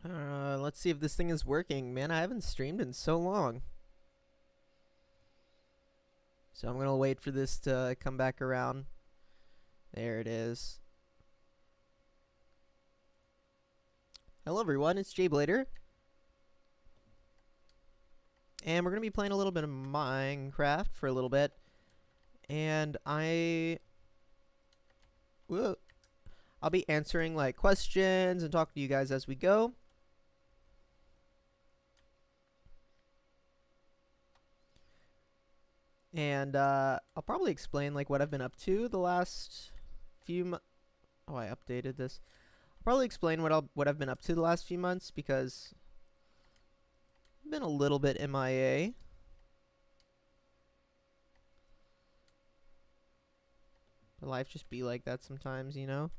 Let's see if this thing is working. Man, I haven't streamed in so long. So I'm gonna wait for this to come back around. There it is. Hello everyone, it's jblader. And we're gonna be playing a little bit of Minecraft for a little bit. And I'll be answering like questions and talking to you guys as we go. And I'll probably explain like what I've been up to the last few Oh, I updated this. I'll probably explain what I've been up to the last few months because I've been a little bit MIA. But life just be like that sometimes, you know?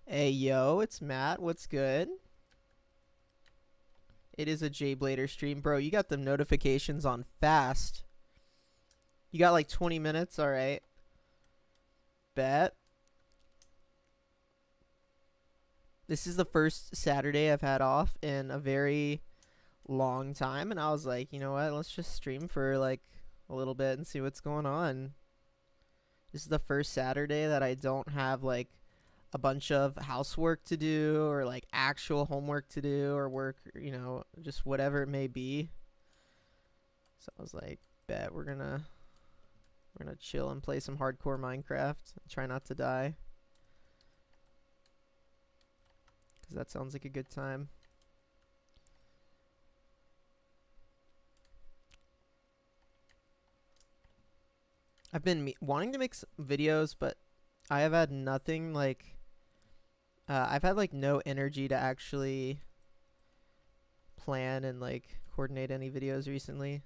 Hey yo, it's Matt. What's good? It is a jblader stream. Bro, you got the notifications on fast. You got like 20 minutes, alright. Bet. This is the first Saturday I've had off in a very long time, and I was like, you know what, let's just stream for like a little bit and see what's going on. This is the first Saturday that I don't have like a bunch of housework to do or like actual homework to do or work, you know, just whatever it may be. So I was like, bet we're gonna chill and play some hardcore Minecraft. Try not to die. Because that sounds like a good time. I've been wanting to make videos, but I have had nothing like... I've had like no energy to actually plan and like coordinate any videos recently.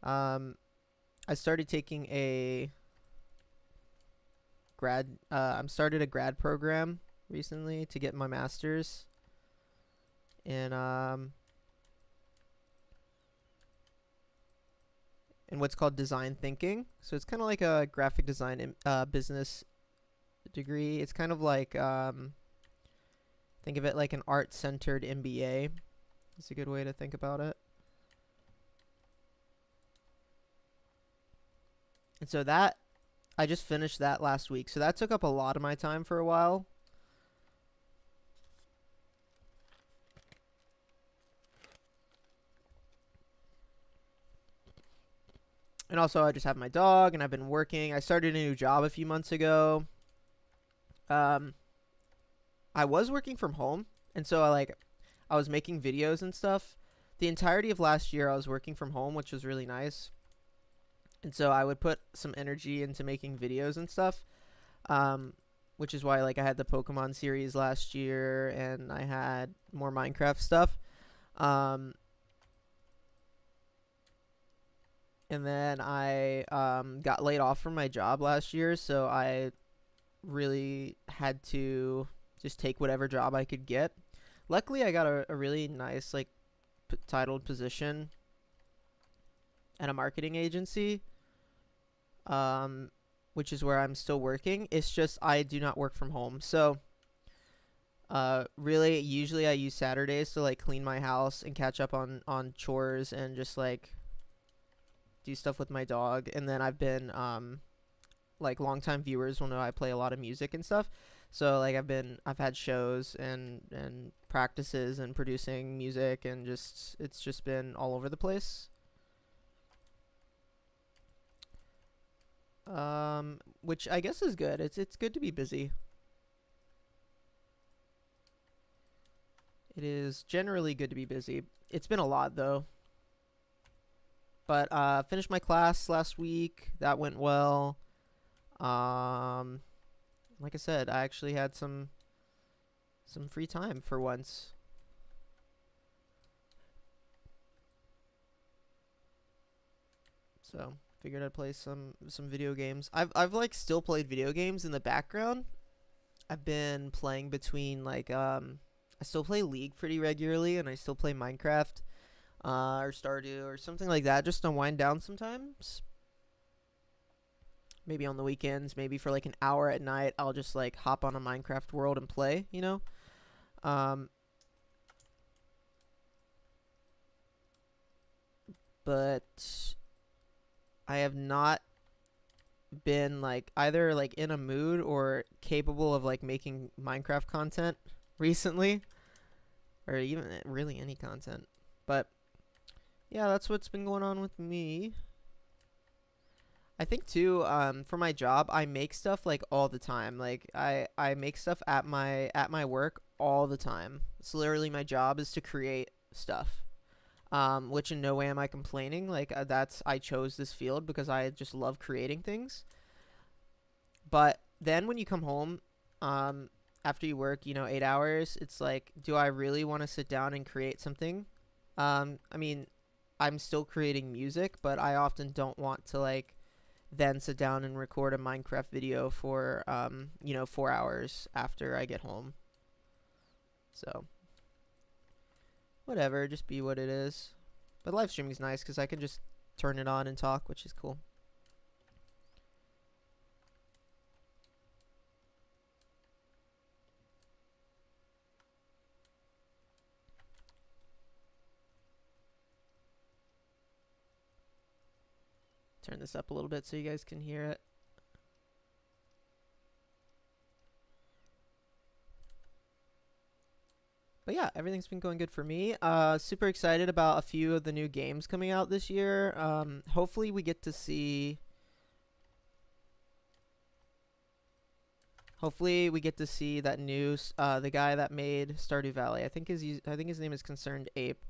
I started taking a started a grad program recently to get my master's in what's called design thinking. So it's kind of like a graphic design business degree. It's kind of like think of it like an art-centered MBA. It's a good way to think about it. And so that I just finished that last week. So that took up a lot of my time for a while. And also I just have my dog and I've been working. I started a new job a few months ago. I was working from home, and so I was making videos and stuff. The entirety of last year I was working from home, which was really nice. And so I would put some energy into making videos and stuff. Which is why like I had the Pokemon series last year and I had more Minecraft stuff. And then I got laid off from my job last year, so I really had to just take whatever job I could get. Luckily, I got a really nice like titled position at a marketing agency, which is where I'm still working. It's just I do not work from home, so really usually I use Saturdays to like clean my house and catch up on chores and just like do stuff with my dog. And then I've been like longtime viewers will know I play a lot of music and stuff. So like I've had shows and practices and producing music, and it's just been all over the place. Which I guess is good. It's good to be busy. It is generally good to be busy. It's been a lot though. But finished my class last week. That went well. Like I said, I actually had some free time for once. So figured I'd play some video games. I've like still played video games in the background. I've been playing between like I still play League pretty regularly, and I still play Minecraft or Stardew or something like that, just to wind down sometimes. Maybe on the weekends, maybe for like an hour at night, I'll just like hop on a Minecraft world and play, you know? but I have not been like either like in a mood or capable of like making Minecraft content recently, or even really any content. But yeah, that's what's been going on with me. I think too, for my job, I make stuff like all the time. Like I make stuff at my work all the time. It's literally my job is to create stuff. Which in no way am I complaining. Like that's I chose this field because I just love creating things. But then when you come home, after you work, 8 hours, it's like, do I really want to sit down and create something? I mean, I'm still creating music, but I often don't want to like then sit down and record a Minecraft video for 4 hours after I get home. So whatever, just be what it is. But live streaming is nice because I can just turn it on and talk, which is cool. Turn this up a little bit so you guys can hear it. But yeah, everything's been going good for me. Super excited about a few of the new games coming out this year. Hopefully we get to see... Hopefully we get to see that new, the guy that made Stardew Valley. I think his name is Concerned Ape.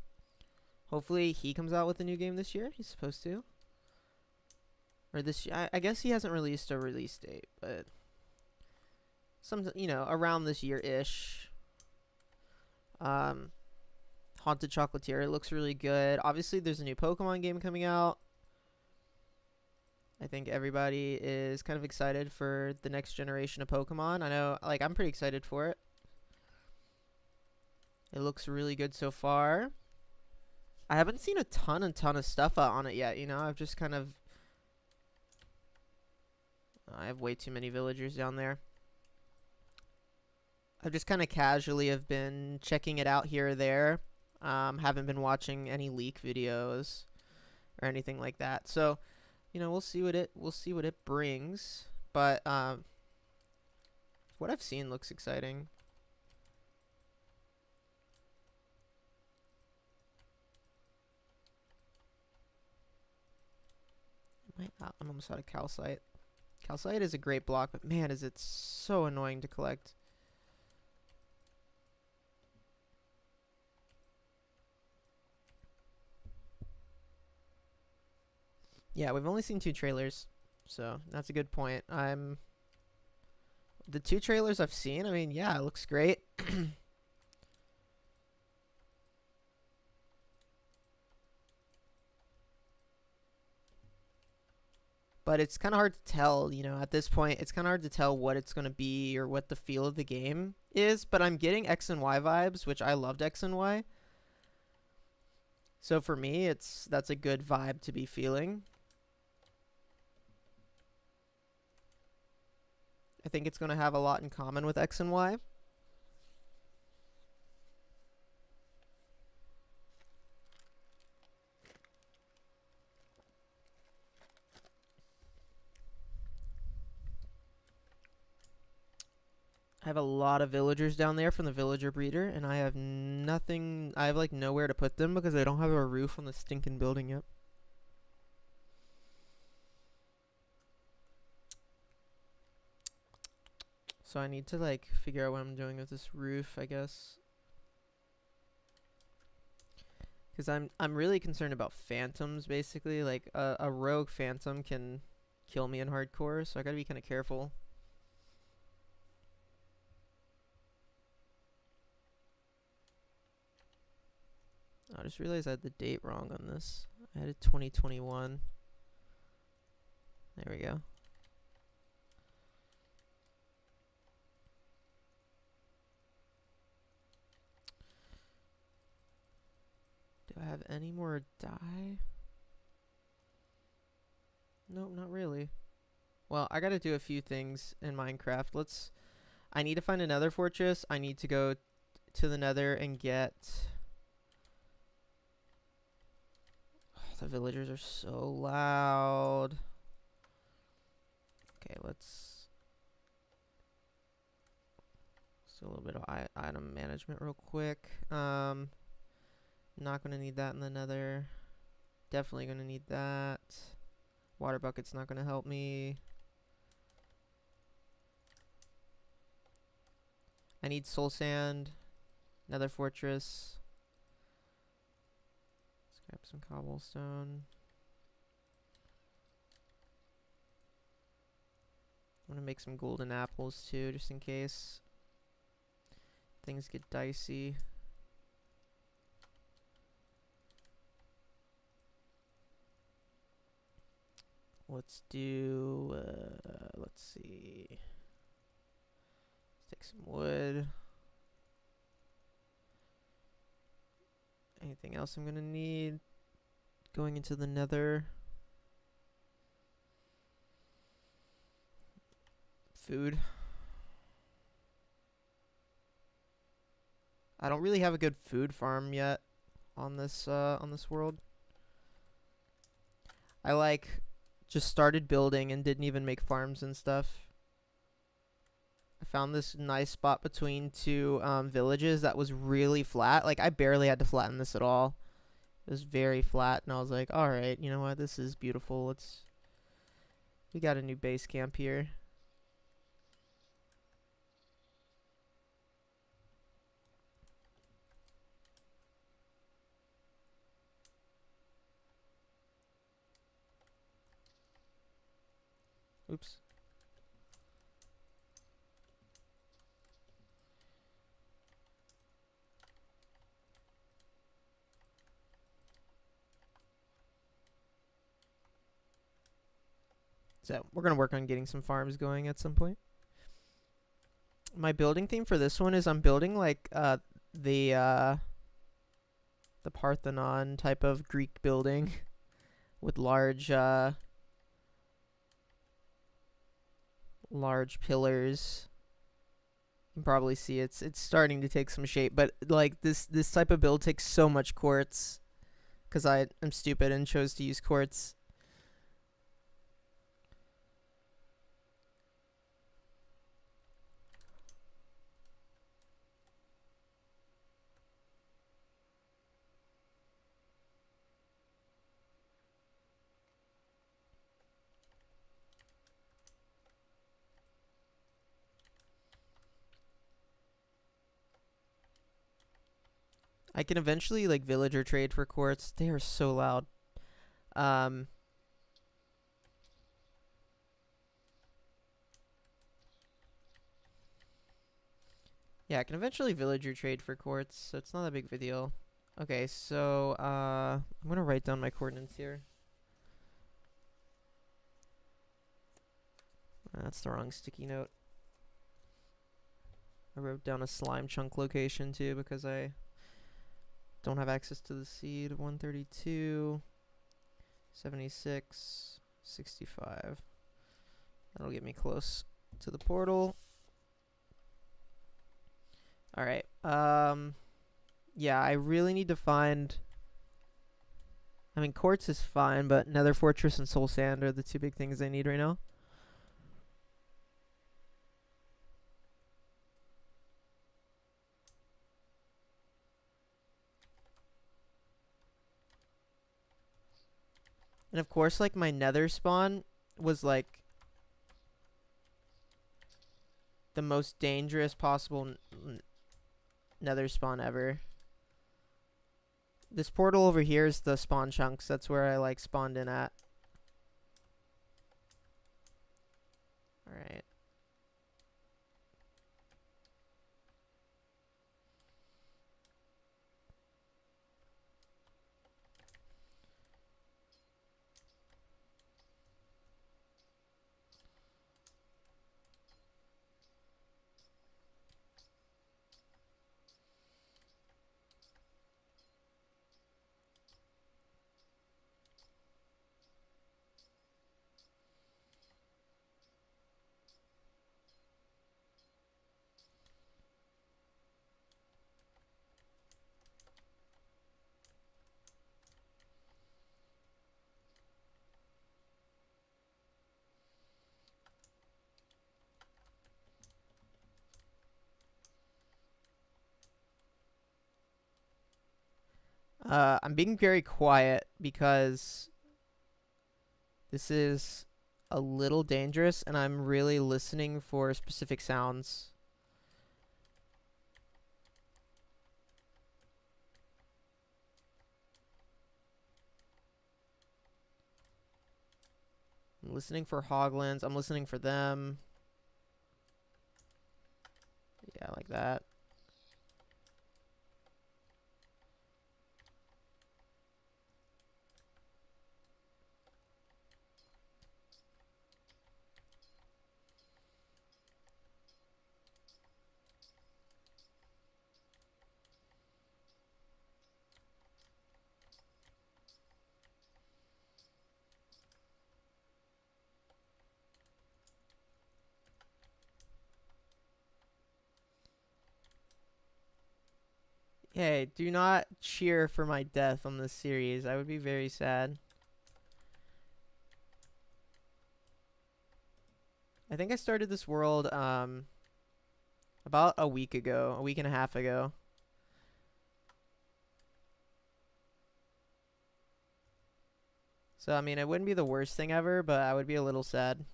Hopefully he comes out with a new game this year. He's supposed to. Or this, I guess he hasn't released a release date, but around this year-ish. Haunted Chocolatier looks really good. Obviously, there's a new Pokemon game coming out. I think everybody is kind of excited for the next generation of Pokemon. I know, like, I'm pretty excited for it. It looks really good so far. I haven't seen a ton of stuff out on it yet, I've just kind of... I have way too many villagers down there. I've just kind of casually have been checking it out here or there. Haven't been watching any leak videos or anything like that. So, we'll see what it brings. But what I've seen looks exciting. I'm almost out of calcite. Calcite is a great block, but man, is it so annoying to collect. Yeah, we've only seen 2 trailers, so that's a good point. The 2 trailers I've seen, I mean, yeah, it looks great. But it's kind of hard to tell, at this point, it's kind of hard to tell what it's going to be or what the feel of the game is. But I'm getting X and Y vibes, which I loved X and Y. So for me, that's a good vibe to be feeling. I think it's going to have a lot in common with X and Y. I have a lot of villagers down there from the villager breeder, and I have nothing. I have like nowhere to put them because I don't have a roof on the stinking building yet. So I need to like figure out what I'm doing with this roof, I guess. Because I'm really concerned about phantoms, basically. Like a rogue phantom can kill me in hardcore, so I gotta be kind of careful. I just realized I had the date wrong on this. I had it 2021. There we go. Do I have any more dye? Nope, not really. Well, I gotta do a few things in Minecraft. I need to find another fortress. I need to go to the nether and get... The villagers are so loud. Okay, let's do a little bit of item management real quick. Not gonna need that in the nether. Definitely gonna need that. Water bucket's not gonna help me. I need soul sand. Nether fortress. Let's grab some cobblestone. I'm gonna make some golden apples too, just in case things get dicey. Let's do, let's see. Let's take some wood. Anything else I'm gonna need going into the nether? Food. I don't really have a good food farm yet on this world. I like just started building and didn't even make farms and stuff. I found this nice spot between two villages that was really flat. Like, I barely had to flatten this at all. It was very flat, and I was like, alright, you know what, this is beautiful. We got a new base camp here. Oops. So, we're going to work on getting some farms going at some point. My building theme for this one is I'm building like the Parthenon type of Greek building with large pillars. You can probably see it's starting to take some shape, but like this type of build takes so much quartz because I am stupid and chose to use quartz. I can eventually like villager trade for quartz. They are so loud. Yeah, I can eventually villager trade for quartz, so it's not a big of a deal. Okay, so I'm gonna write down my coordinates here. That's the wrong sticky note. I wrote down a slime chunk location too because I don't have access to the seed. 132, 76, 65. That'll get me close to the portal. Alright, yeah, I really need to find... I mean, quartz is fine, but nether fortress and soul sand are the two big things I need right now. And of course, like, my nether spawn was, like, the most dangerous possible nether spawn ever. This portal over here is the spawn chunks. That's where I, like, spawned in at. Alright. I'm being very quiet because this is a little dangerous and I'm really listening for specific sounds. I'm listening for hoglins. I'm listening for them. Yeah, like that. Hey, do not cheer for my death on this series. I would be very sad. I think I started this world about a week ago, a week and a half ago. So I mean, it wouldn't be the worst thing ever, but I would be a little sad.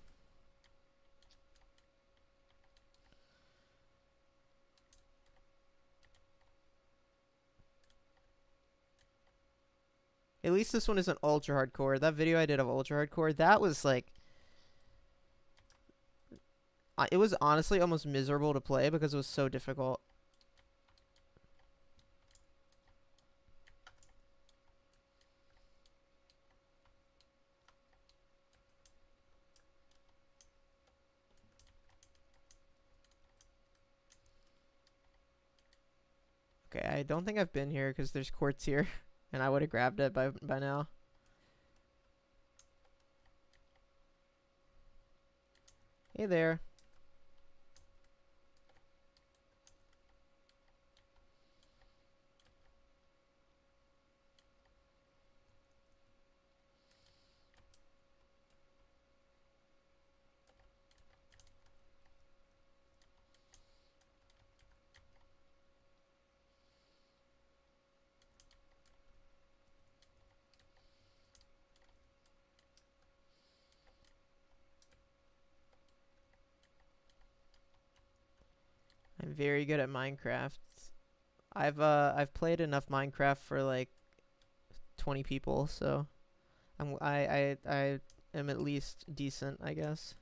At least this one isn't ultra hardcore. That video I did of ultra hardcore, that was like, it was honestly almost miserable to play because it was so difficult. Okay, I don't think I've been here because there's quartz here, and I would have grabbed it by now. Hey there. I'm very good at Minecraft. I've played enough Minecraft for like 20 people, so I am at least decent, I guess.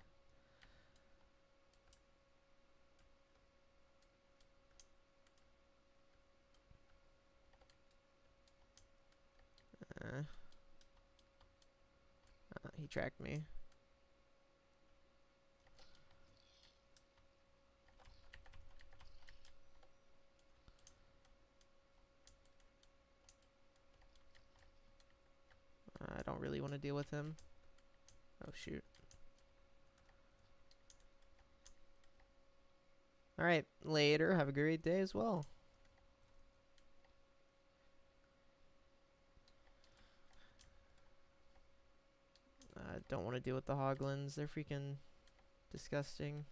Uh, he tracked me. I don't really want to deal with him. Oh shoot. Alright, later. Have a great day as well. I don't want to deal with the hoglins. They're freaking disgusting.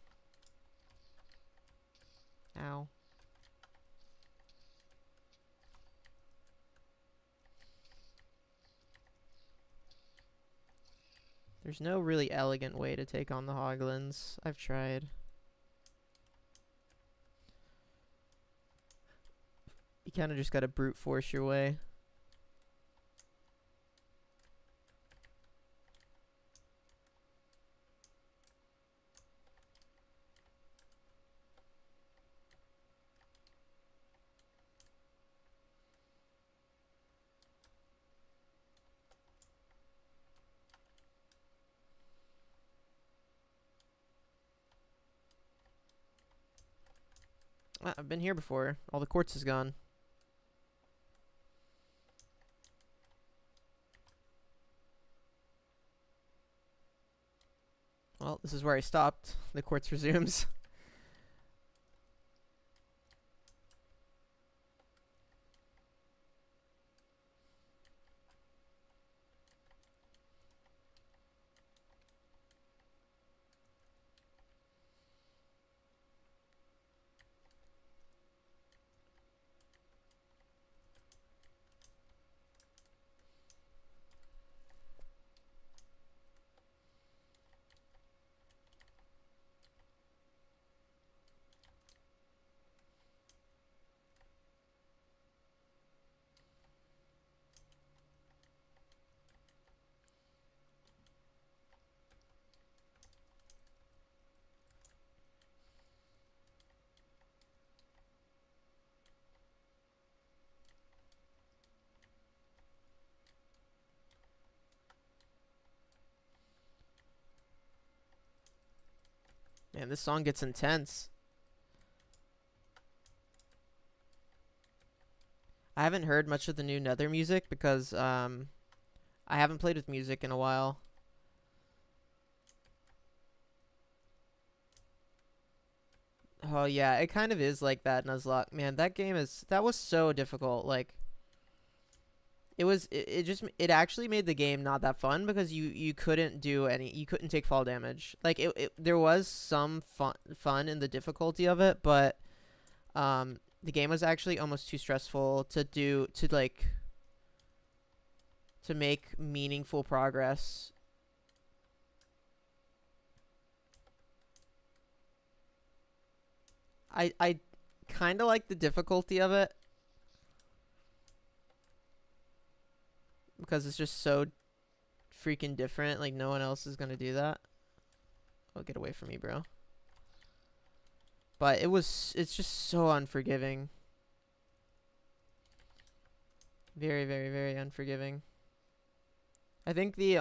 Ow. There's no really elegant way to take on the hoglins. I've tried. You kind of just gotta brute force your way. I've been here before. All the quartz is gone. Well, this is where I stopped. The quartz resumes. Man, this song gets intense. I haven't heard much of the new Nether music because I haven't played with music in a while. Oh yeah, it kind of is like that, Nuzlocke. Man, that was so difficult. Like it actually made the game not that fun because you couldn't you couldn't take fall damage. Like there was some fun in the difficulty of it, but the game was actually almost too stressful to make meaningful progress. I kind of like the difficulty of it because it's just so freaking different. Like no one else is gonna do that. Oh, get away from me, bro. But it's just so unforgiving. Very, very, very unforgiving. I think the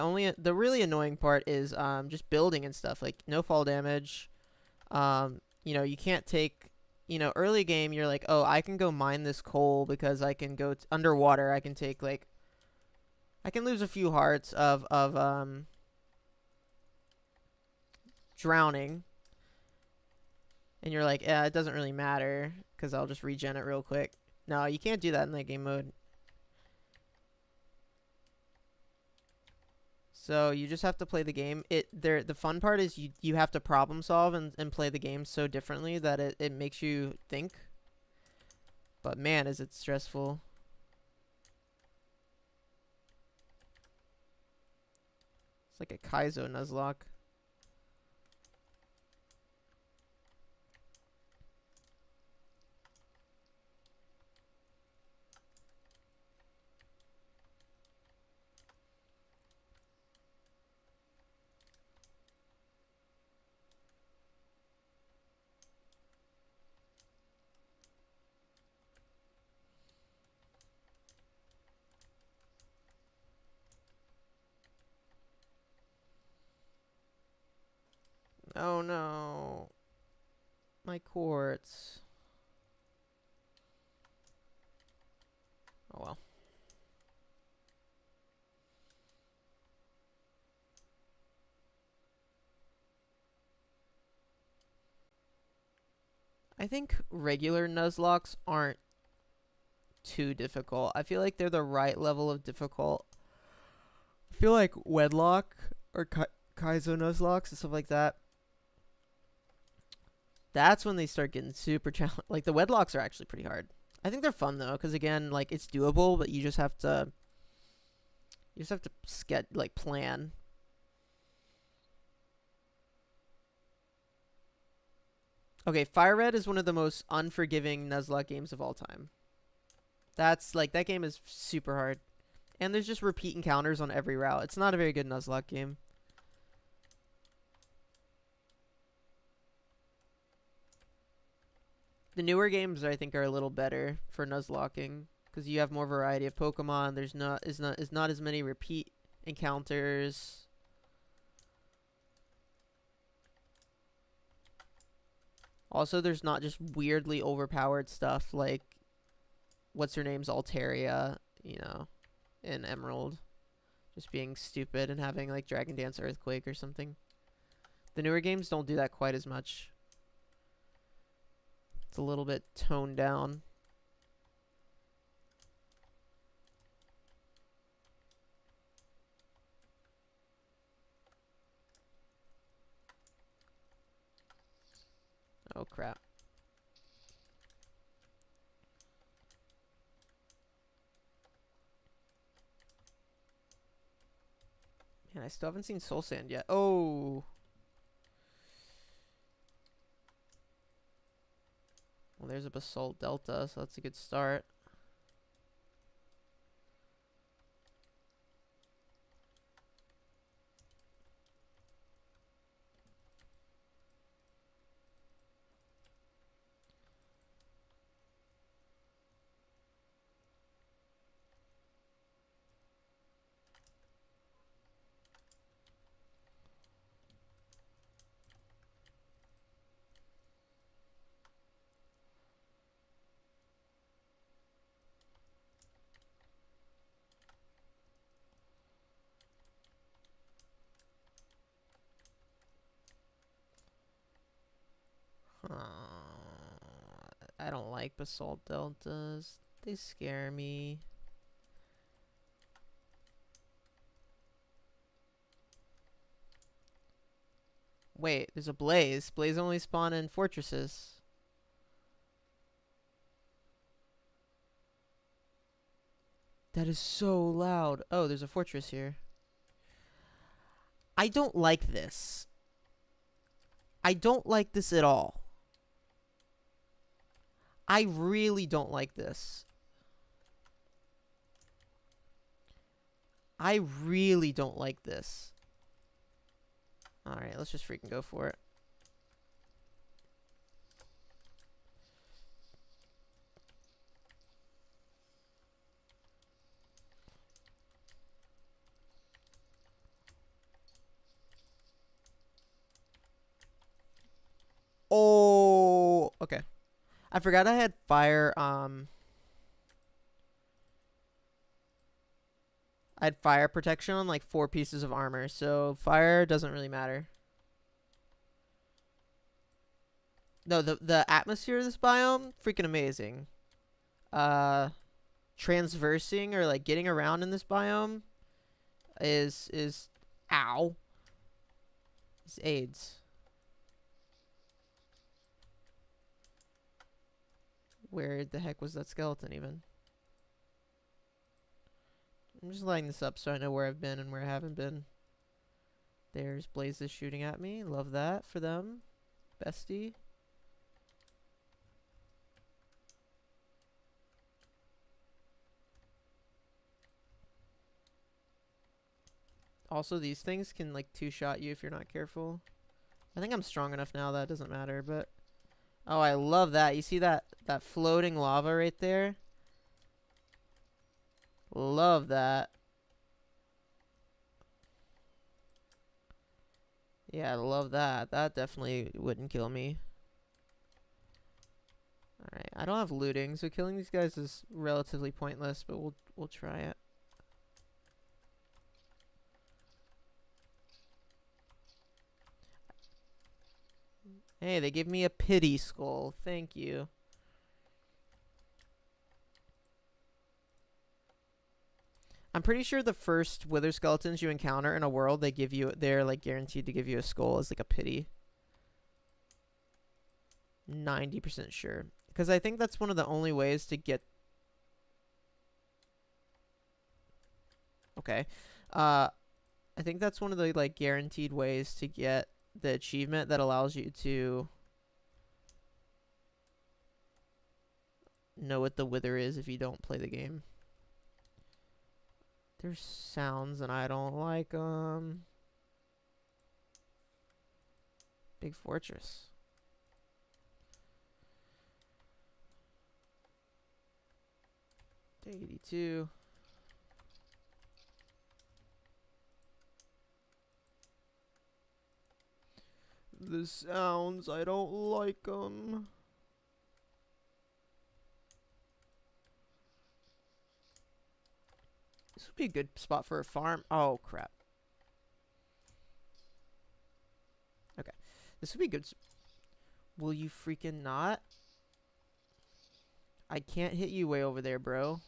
really annoying part is just building and stuff. Like no fall damage. You know, you can't take, you know, early game you're like, "Oh, I can go mine this coal because I can go underwater. I can take like I can lose a few hearts of drowning." And you're like, "Yeah, it doesn't really matter cuz I'll just regen it real quick." No, you can't do that in that game mode. So you just have to play the game. The fun part is you have to problem solve and play the game so differently that it makes you think. But man, is it stressful. It's like a Kaizo Nuzlocke. Oh no. My quartz. Oh well. I think regular Nuzlocks aren't too difficult. I feel like they're the right level of difficult. I feel like Wedlock or Kaizo Nuzlocks and stuff like that. That's when they start getting super challenging. Like the Wedlocks are actually pretty hard. I think they're fun though, because again, like it's doable, but you just have to plan. Okay, Fire Red is one of the most unforgiving Nuzlocke games of all time. That's like that game is super hard. And there's just repeat encounters on every route. It's not a very good Nuzlocke game. The newer games I think are a little better for Nuzlocking because you have more variety of Pokemon. There's not as many repeat encounters. Also, there's not just weirdly overpowered stuff like what's her name's Altaria, you know, in Emerald, just being stupid and having like Dragon Dance Earthquake or something. The newer games don't do that quite as much. It's a little bit toned down. Oh crap. Man, I still haven't seen Soul Sand yet. Oh. Well, there's a Basalt Delta, so that's a good start. I don't like basalt deltas. They scare me. Wait, there's a blaze. Blaze only spawn in fortresses. That is so loud. Oh, there's a fortress here. I don't like this. I don't like this at all. I really don't like this. I really don't like this. Alright, let's just freaking go for it. Oh, okay. I forgot I had fire, I had fire protection on like 4 pieces of armor, so fire doesn't really matter. No, the atmosphere of this biome, freaking amazing. Transversing or like getting around in this biome is ow. Is AIDS. Where the heck was that skeleton even? I'm just lighting this up so I know where I've been and where I haven't been. There's blazes shooting at me. Love that for them. Bestie. Also, these things can like 2-shot you if you're not careful. I think I'm strong enough now that it doesn't matter, but... Oh, I love that. You see that floating lava right there? Love that. Yeah, I love that. That definitely wouldn't kill me. Alright, I don't have looting, so killing these guys is relatively pointless, but we'll try it. Hey, they gave me a pity skull. Thank you. I'm pretty sure the first wither skeletons you encounter in a world, they're like guaranteed to give you a skull as like a pity. 90% sure. Because I think that's one of the only ways to get... Okay. I think that's one of the like guaranteed ways to get the achievement that allows you to know what the wither is if you don't play the game. There's sounds and I don't like them. Big fortress. Day 82. The sounds, I don't like them. This would be a good spot for a farm. Oh, crap. Okay. This would be good. Will you freaking not? I can't hit you way over there, bro.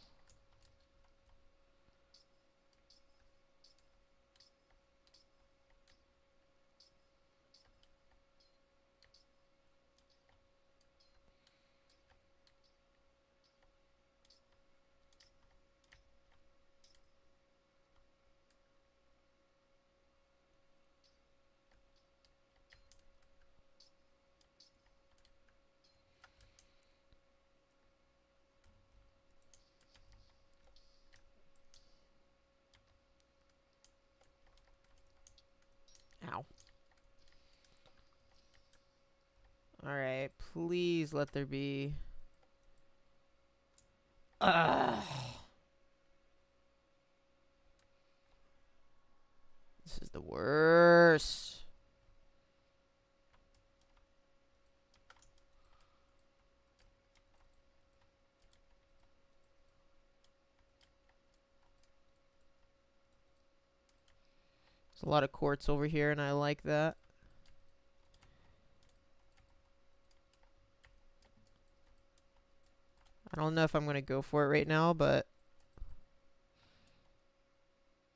Ow. Alright, please let there be... Ugh. This is the worst. There's a lot of quartz over here, and I like that. I don't know if I'm going to go for it right now, but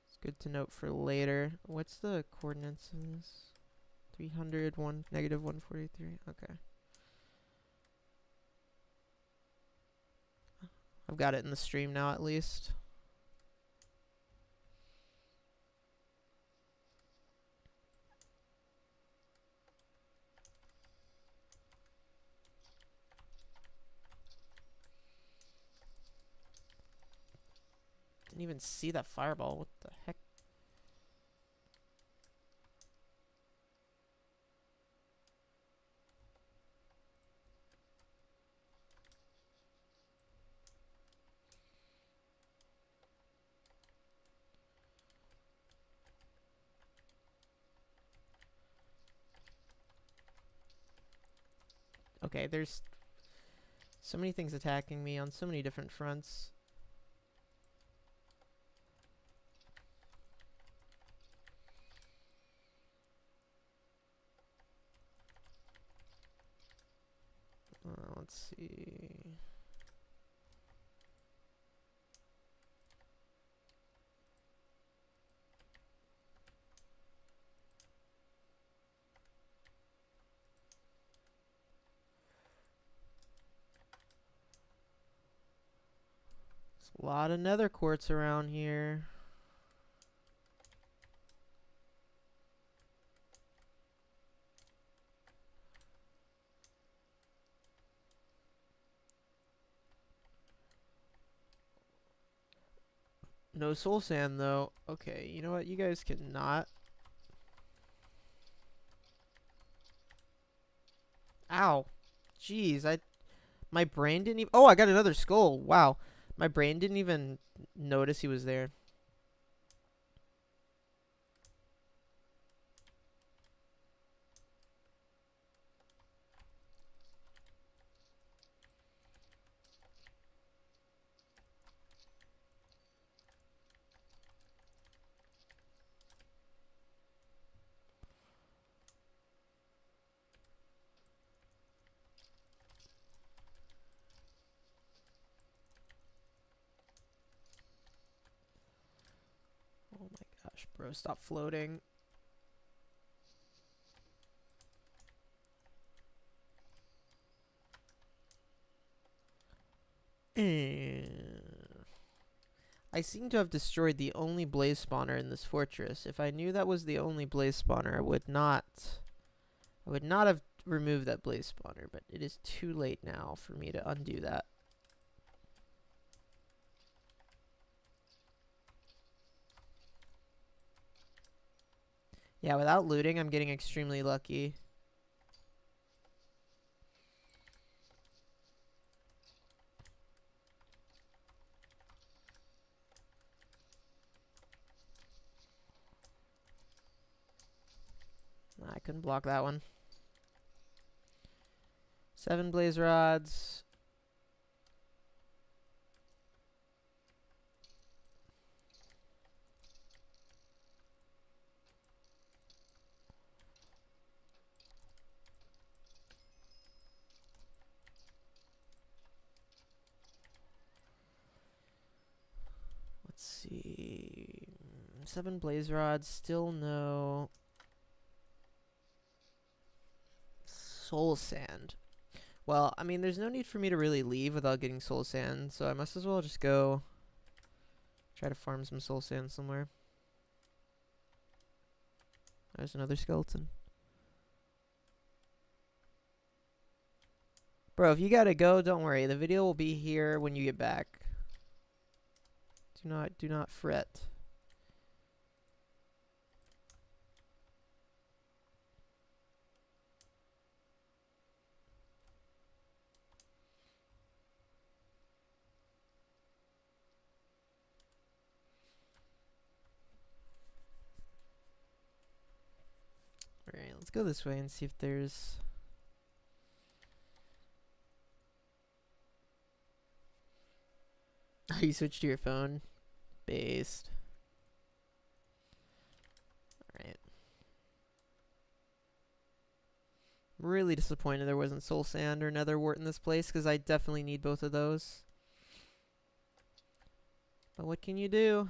it's good to note for later. What's the coordinates in this? 300, negative 143. Okay. I've got it in the stream now at least. Didn't even see that fireball. What the heck? Okay, there's so many things attacking me on so many different fronts. Let's see. There's a lot of nether quartz around here. No soul sand though. Okay, you know what? You guys cannot. Ow. Jeez, my brain didn't even. Oh, I got another skull. Wow. My brain didn't even notice he was there. Oh my gosh, bro, stop floating. I seem to have destroyed the only blaze spawner in this fortress. If I knew that was the only blaze spawner, I would not have removed that blaze spawner, but it is too late now for me to undo that. Yeah, without looting, I'm getting extremely lucky. I couldn't block that one. 7 blaze rods. Let's see. 7 blaze rods. Still no soul sand. Well, I mean, there's no need for me to really leave without getting soul sand, so I must as well just go try to farm some soul sand somewhere. There's another skeleton. Bro, if you gotta go, don't worry. The video will be here when you get back. Do not fret. Alright, let's go this way and see if there's... Oh, you switched to your phone? Based. Alright. I'm really disappointed there wasn't soul sand or nether wart in this place, because I definitely need both of those. But what can you do?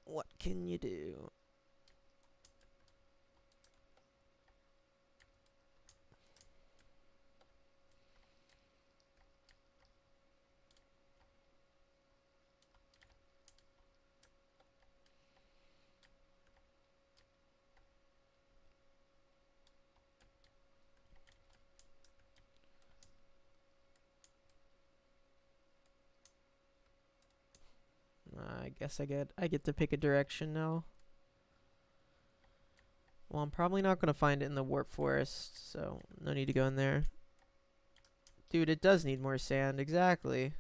What can you do? I guess I get to pick a direction now. Well, I'm probably not gonna find it in the warp forest, so no need to go in there. Dude, it does need more sand, exactly.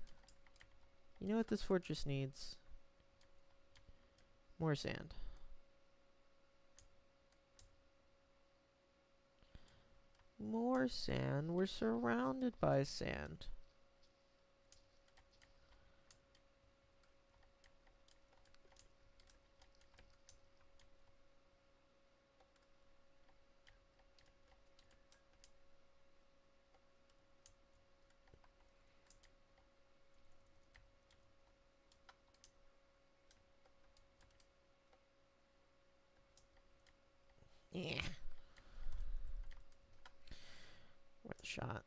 You know what this fortress needs? More sand. More sand. We're surrounded by sand. Yeah. Worth a shot.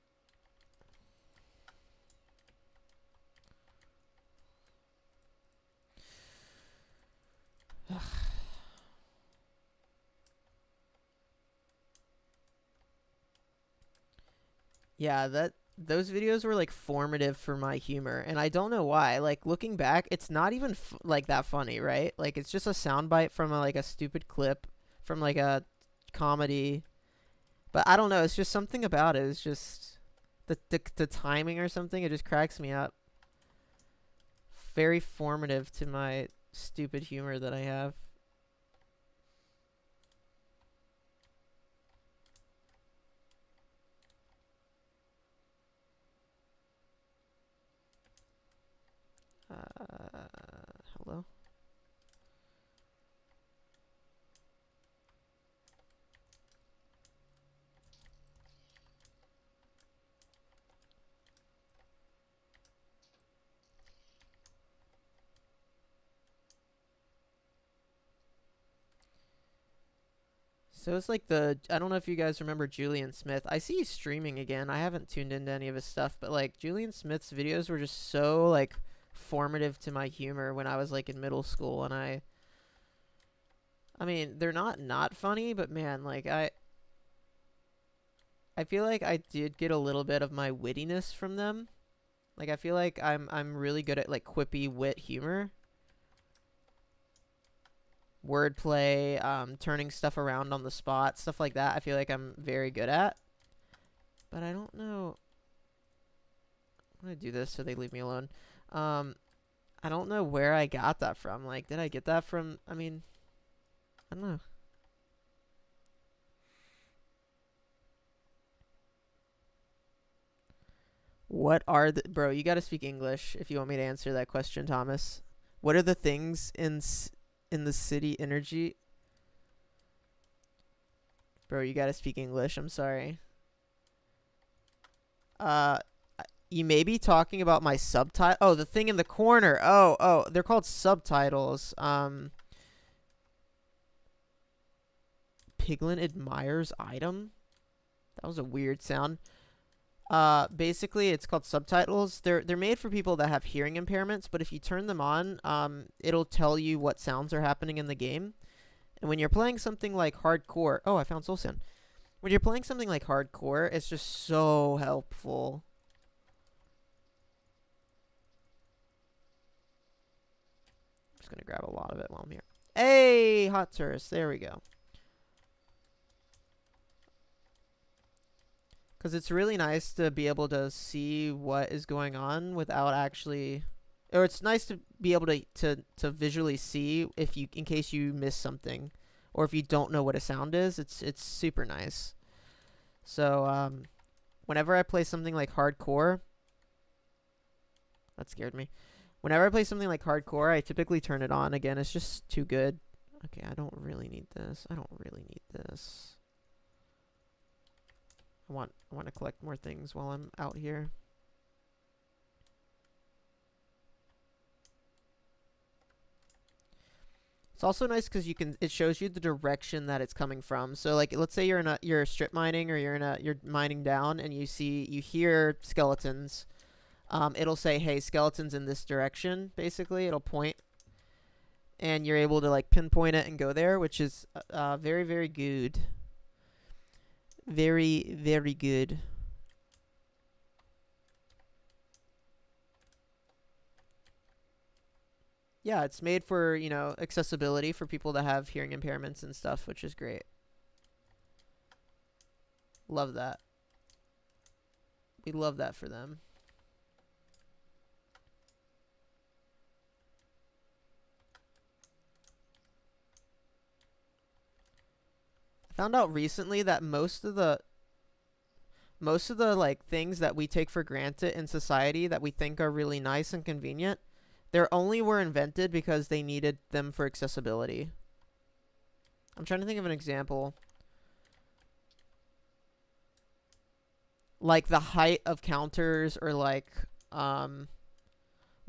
Yeah, those videos were like formative for my humor, and I don't know why. Like looking back, it's not even like that funny, right? Like it's just a soundbite from like a stupid clip from like a comedy. But I don't know, it's just something about it. It's just the timing or something, it just cracks me up. Very formative to my stupid humor that I have. Hello? So it's like I don't know if you guys remember Julian Smith. I see he's streaming again. I haven't tuned into any of his stuff, but like Julian Smith's videos were just so like formative to my humor when I was like in middle school, and I mean, they're not funny, but man, like I feel like I did get a little bit of my wittiness from them. Like I feel like I'm really good at like quippy wit humor. Wordplay, turning stuff around on the spot, stuff like that. I feel like I'm very good at. But I don't know. I'm gonna do this so they leave me alone. I don't know where I got that from. Like, did I get that from? I mean, I don't know. What are the bro? You gotta speak English if you want me to answer that question, Thomas. What are the things in the city energy? Bro, you gotta speak English. I'm sorry. Uh, you may be talking about my subtitle. Oh, the thing in the corner. Oh, they're called subtitles. Piglin admires item. That was a weird sound. Basically, it's called subtitles. They're made for people that have hearing impairments, but if you turn them on, it'll tell you what sounds are happening in the game. And when you're playing something like hardcore, oh, I found soul sand. When you're playing something like hardcore, it's just so helpful. I'm just gonna grab a lot of it while I'm here. Hey, hot tourist. There we go. Because it's really nice to be able to see what is going on without actually, or it's nice to be able to visually see if you, in case you miss something, or if you don't know what a sound is. It's super nice. So whenever I play something like hardcore, that scared me. Whenever I play something like hardcore, I typically turn it on. Again, it's just too good. Okay, I don't really need this. I don't really need this. I want to collect more things while I'm out here. also nice because it shows you the direction that it's coming from. So like, let's say you're strip mining, or you're mining down, and you hear skeletons. It'll say, hey, skeletons in this direction. Basically, it'll point, and you're able to like pinpoint it and go there, which is very, very good. Very, very good. Yeah, it's made for, accessibility for people that have hearing impairments and stuff, which is great. Love that. We love that for them. I found out recently that most of the like things that we take for granted in society that we think are really nice and convenient, they only were invented because they needed them for accessibility. I'm trying to think of an example. Like the height of counters, or like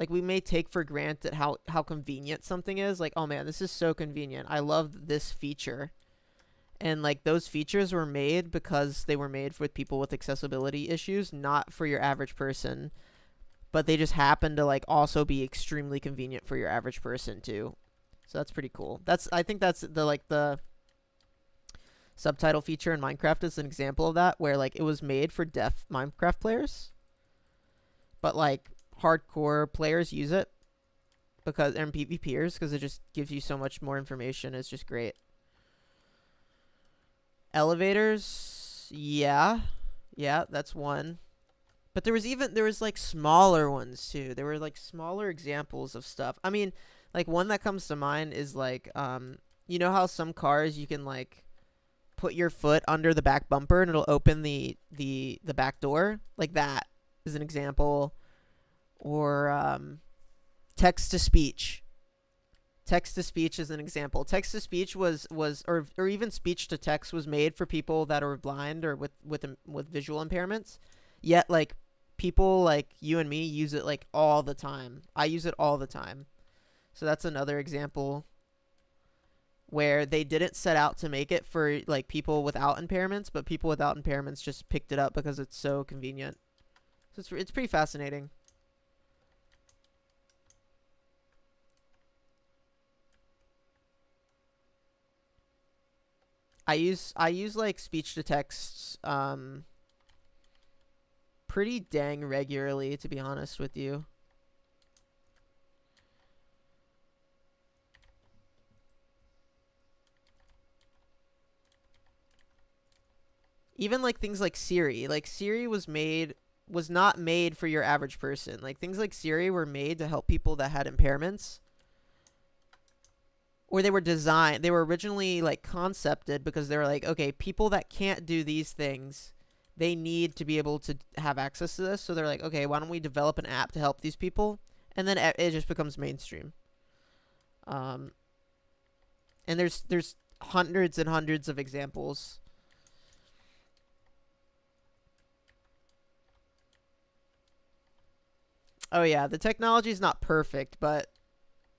we may take for granted how convenient something is. Like, oh man, this is so convenient. I love this feature. And like those features were made because they were made for people with accessibility issues, not for your average person. But they just happen to like also be extremely convenient for your average person too. So that's pretty cool. I think that's the subtitle feature in Minecraft is an example of that, where like it was made for deaf Minecraft players, but like hardcore players use it and PvPers, because it just gives you so much more information. It's just great. Elevators, yeah, that's one. But there was like smaller ones too. There were like smaller examples of stuff. I mean, like one that comes to mind is like, you know how some cars you can like put your foot under the back bumper and it'll open the back door? Like that is an example. Or text to speech. Text to speech is an example. Text to speech or even speech to text was made for people that are blind or with visual impairments. Yet like people like you and me use it like all the time. I use it all the time. So that's another example where they didn't set out to make it for like people without impairments, but people without impairments just picked it up because it's so convenient. So it's pretty fascinating. I use like speech to text pretty dang regularly, to be honest with you. Even like things like Siri. Like Siri was not made for your average person. Like things like Siri were made to help people that had impairments. Or they were originally like concepted because they were like, okay, people that can't do these things, they need to be able to have access to this. So they're like, okay, why don't we develop an app to help these people? And then it just becomes mainstream. And there's hundreds and hundreds of examples. Oh yeah, the technology is not perfect, but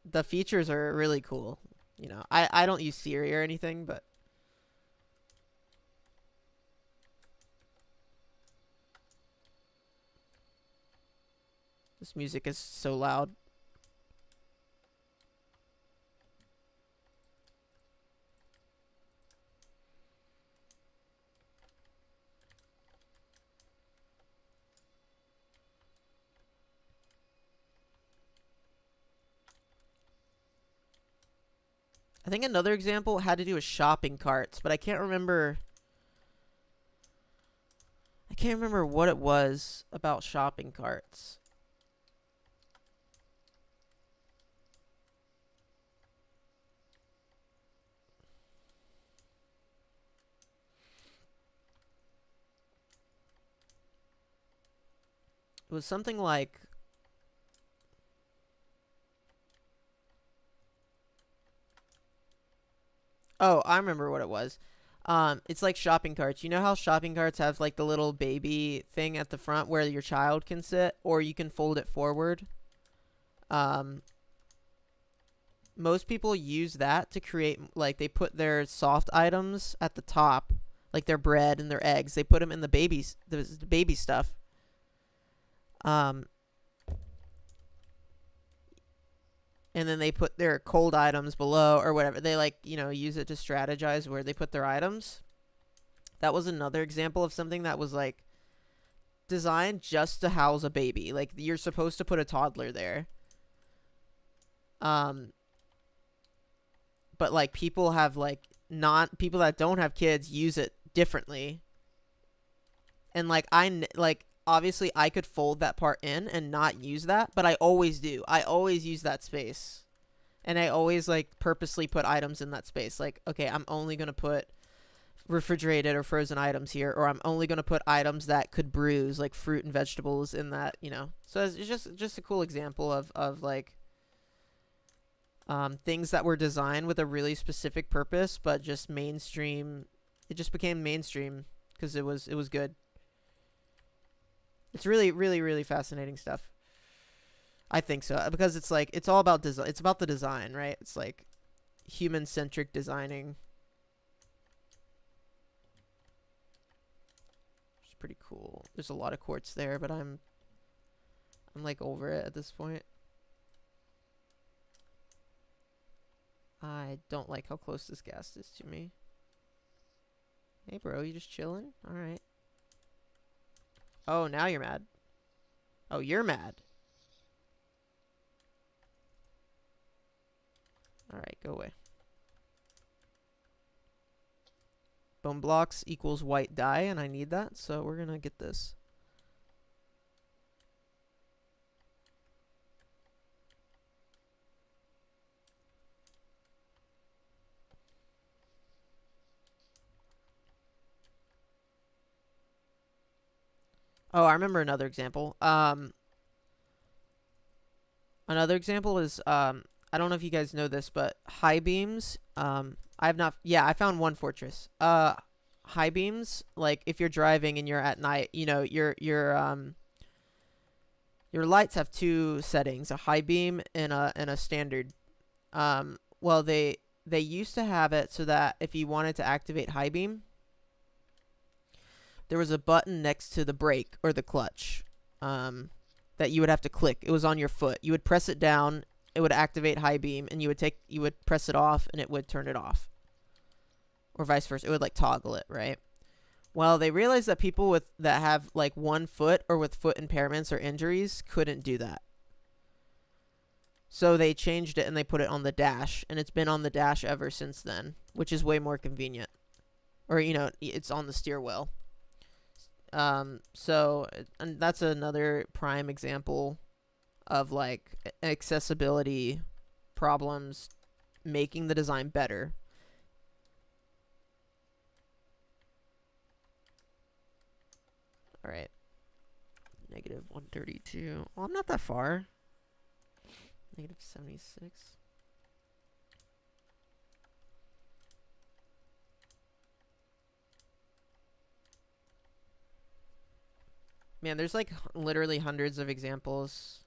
the features are really cool. You know, I don't use Siri or anything, but this music is so loud. I think another example had to do with shopping carts, but I can't remember what it was about shopping carts. It was something like, oh, I remember what it was. It's like shopping carts. You know how shopping carts have like the little baby thing at the front where your child can sit, or you can fold it forward? most people use that to create, like, they put their soft items at the top, like their bread and their eggs. They put them in the baby stuff. Um, and then they put their cold items below or whatever. They, like, use it to strategize where they put their items. That was another example of something that was, like, designed just to house a baby. Like, you're supposed to put a toddler there. But, like, people have, like, people that don't have kids use it differently. And, like, obviously I could fold that part in and not use that, but I always do. I always use that space. And I always, like, purposely put items in that space. Like, okay, I'm only going to put refrigerated or frozen items here, or I'm only going to put items that could bruise, like fruit and vegetables in that, So it's just a cool example of like, things that were designed with a really specific purpose, but just mainstream. It just became mainstream because it was good. It's really, really, really fascinating stuff. I think so, because it's like, it's all about design. It's about the design, right? It's like human-centric designing. It's pretty cool. There's a lot of quartz there, but I'm like over it at this point. I don't like how close this ghast is to me. Hey, bro, you just chilling? All right. Oh, now you're mad. Oh, you're mad. All right, go away. Bone blocks equals white dye, and I need that, so we're gonna get this. Oh, I remember another example. Another example is, I don't know if you guys know this, but high beams, I have not, yeah, I found one fortress. High beams, like, if you're driving and you're at night, your lights have two settings, a high beam and a standard. Well, they used to have it so that if you wanted to activate high beam, there was a button next to the brake or the clutch, that you would have to click. It was on your foot. You would press it down, it would activate high beam, and you would press it off, and it would turn it off. Or vice versa. It would, like, toggle it, right? Well, they realized that people that have, like, one foot or with foot impairments or injuries couldn't do that. So they changed it and they put it on the dash, and it's been on the dash ever since then, which is way more convenient. Or, it's on the steer wheel. So, and that's another prime example of, like, accessibility problems making the design better. All right. Negative 132. Well, I'm not that far. Negative 76. Man, there's, like, literally hundreds of examples.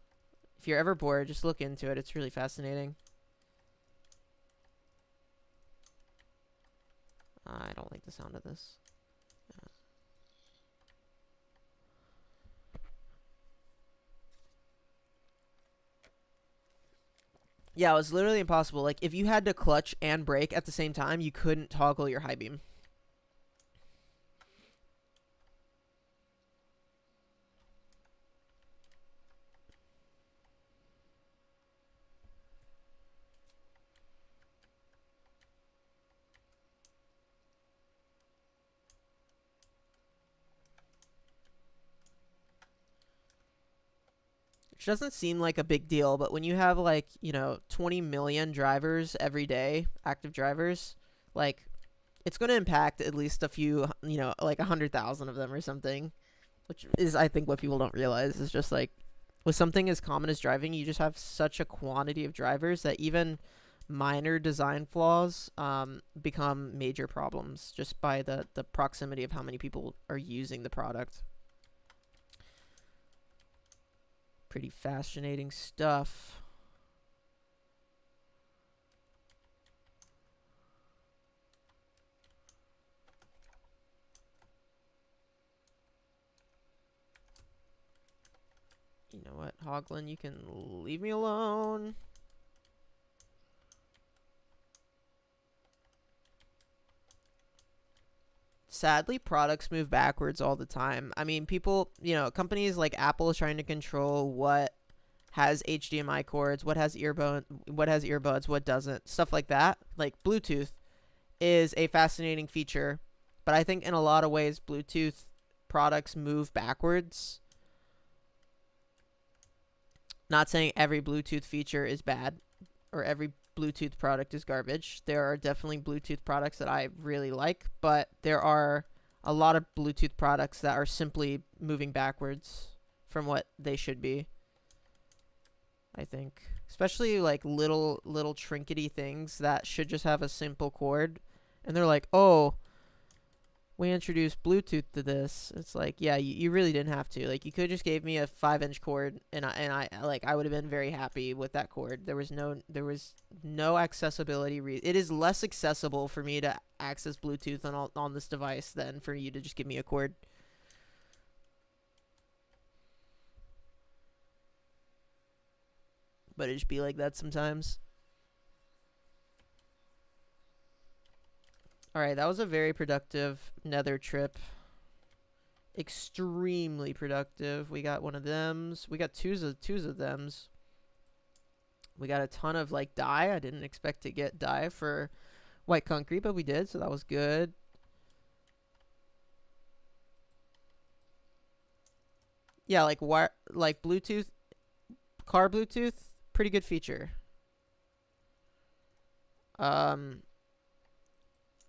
If you're ever bored, just look into it. It's really fascinating. I don't like the sound of this. Yeah, it was literally impossible. Like, if you had to clutch and brake at the same time, you couldn't toggle your high beam. Which doesn't seem like a big deal, but when you have, like, 20 million drivers every day, active drivers, like, it's going to impact at least a few, like 100,000 of them or something, which is, I think, what people don't realize is just, like, with something as common as driving, you just have such a quantity of drivers that even minor design flaws become major problems just by the proximity of how many people are using the product. Pretty fascinating stuff. You know what, Hoglin, you can leave me alone. Sadly, products move backwards all the time. I mean, people, companies like Apple is trying to control what has HDMI cords, what has earbuds, what doesn't, stuff like that. Like Bluetooth is a fascinating feature, but I think in a lot of ways Bluetooth products move backwards. Not saying every Bluetooth feature is bad or every Bluetooth product is garbage. There are definitely Bluetooth products that I really like, but there are a lot of Bluetooth products that are simply moving backwards from what they should be. I think, especially like little trinkety things that should just have a simple cord, and they're like, "Oh, we introduced Bluetooth to this." It's like, yeah, you really didn't have to. Like, you could just gave me a 5-inch cord, and I would have been very happy with that cord. There was no accessibility. It is less accessible for me to access Bluetooth on this device than for you to just give me a cord. But it just be like that sometimes. Alright, that was a very productive nether trip. Extremely productive. We got one of thems. We got twos of thems. We got a ton of like dye. I didn't expect to get dye for white concrete, but we did, so that was good. Yeah, like Bluetooth, car Bluetooth, pretty good feature. I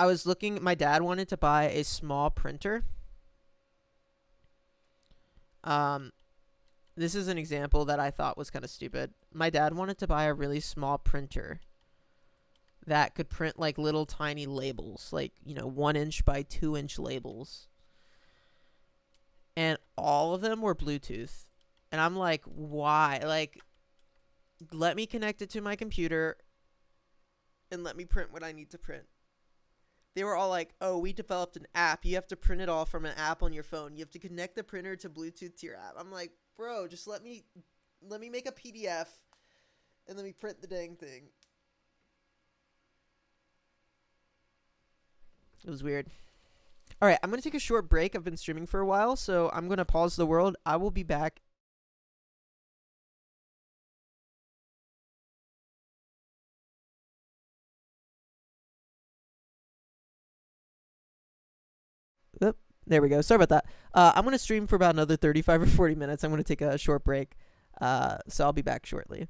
was looking, my dad wanted to buy a small printer. This is an example that I thought was kind of stupid. My dad wanted to buy a really small printer that could print like little tiny labels, like, 1-inch by 2-inch labels. And all of them were Bluetooth. And I'm like, why? Like, let me connect it to my computer and let me print what I need to print. They were all like, "Oh, we developed an app. You have to print it all from an app on your phone. You have to connect the printer to Bluetooth to your app." I'm like, "Bro, just let me make a PDF and let me print the dang thing." It was weird. All right, I'm going to take a short break. I've been streaming for a while, so I'm going to pause the world. I will be back. Oop, there we go. Sorry about that. I'm going to stream for about another 35 or 40 minutes. I'm going to take a short break. So I'll be back shortly.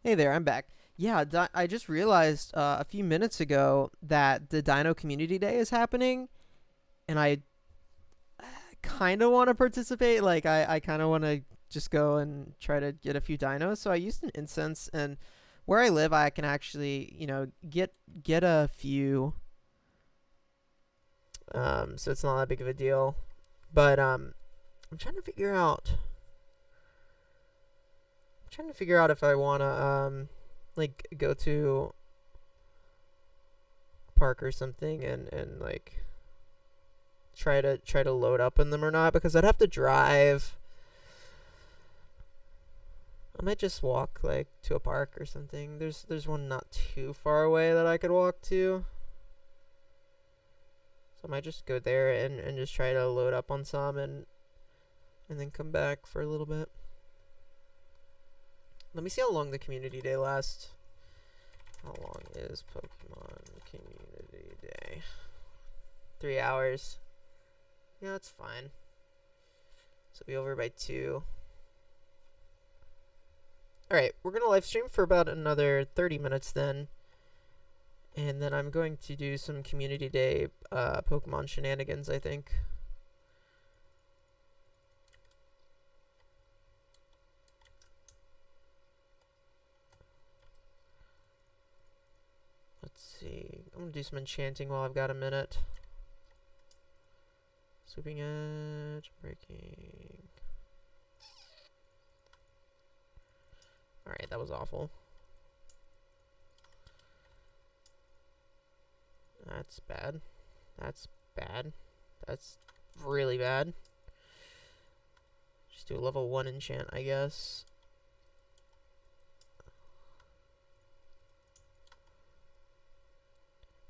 Hey there, I'm back. Yeah, I just realized a few minutes ago that the Dino Community Day is happening, and I kind of want to participate. Like, I kind of want to just go and try to get a few dinos. So I used an incense, and where I live, I can actually, get a few. So it's not that big of a deal. But I'm trying to figure out. If I want to like go to a park or something and like try to load up in them or not, because I'd have to drive. I might just walk like to a park or something. There's one not too far away that I could walk to. So I might just go there and just try to load up on some and then come back for a little bit. Let me see how long the community day lasts. How long is Pokemon Community Day? 3 hours. Yeah, that's fine. So it'll be over by 2. Alright, we're going to live stream for about another 30 minutes then. And then I'm going to do some community day Pokemon shenanigans, I think. Let's see. I'm going to do some enchanting while I've got a minute. Sweeping edge, breaking. Alright, that was awful. That's bad. That's bad. That's really bad. Just do a level 1 enchant, I guess.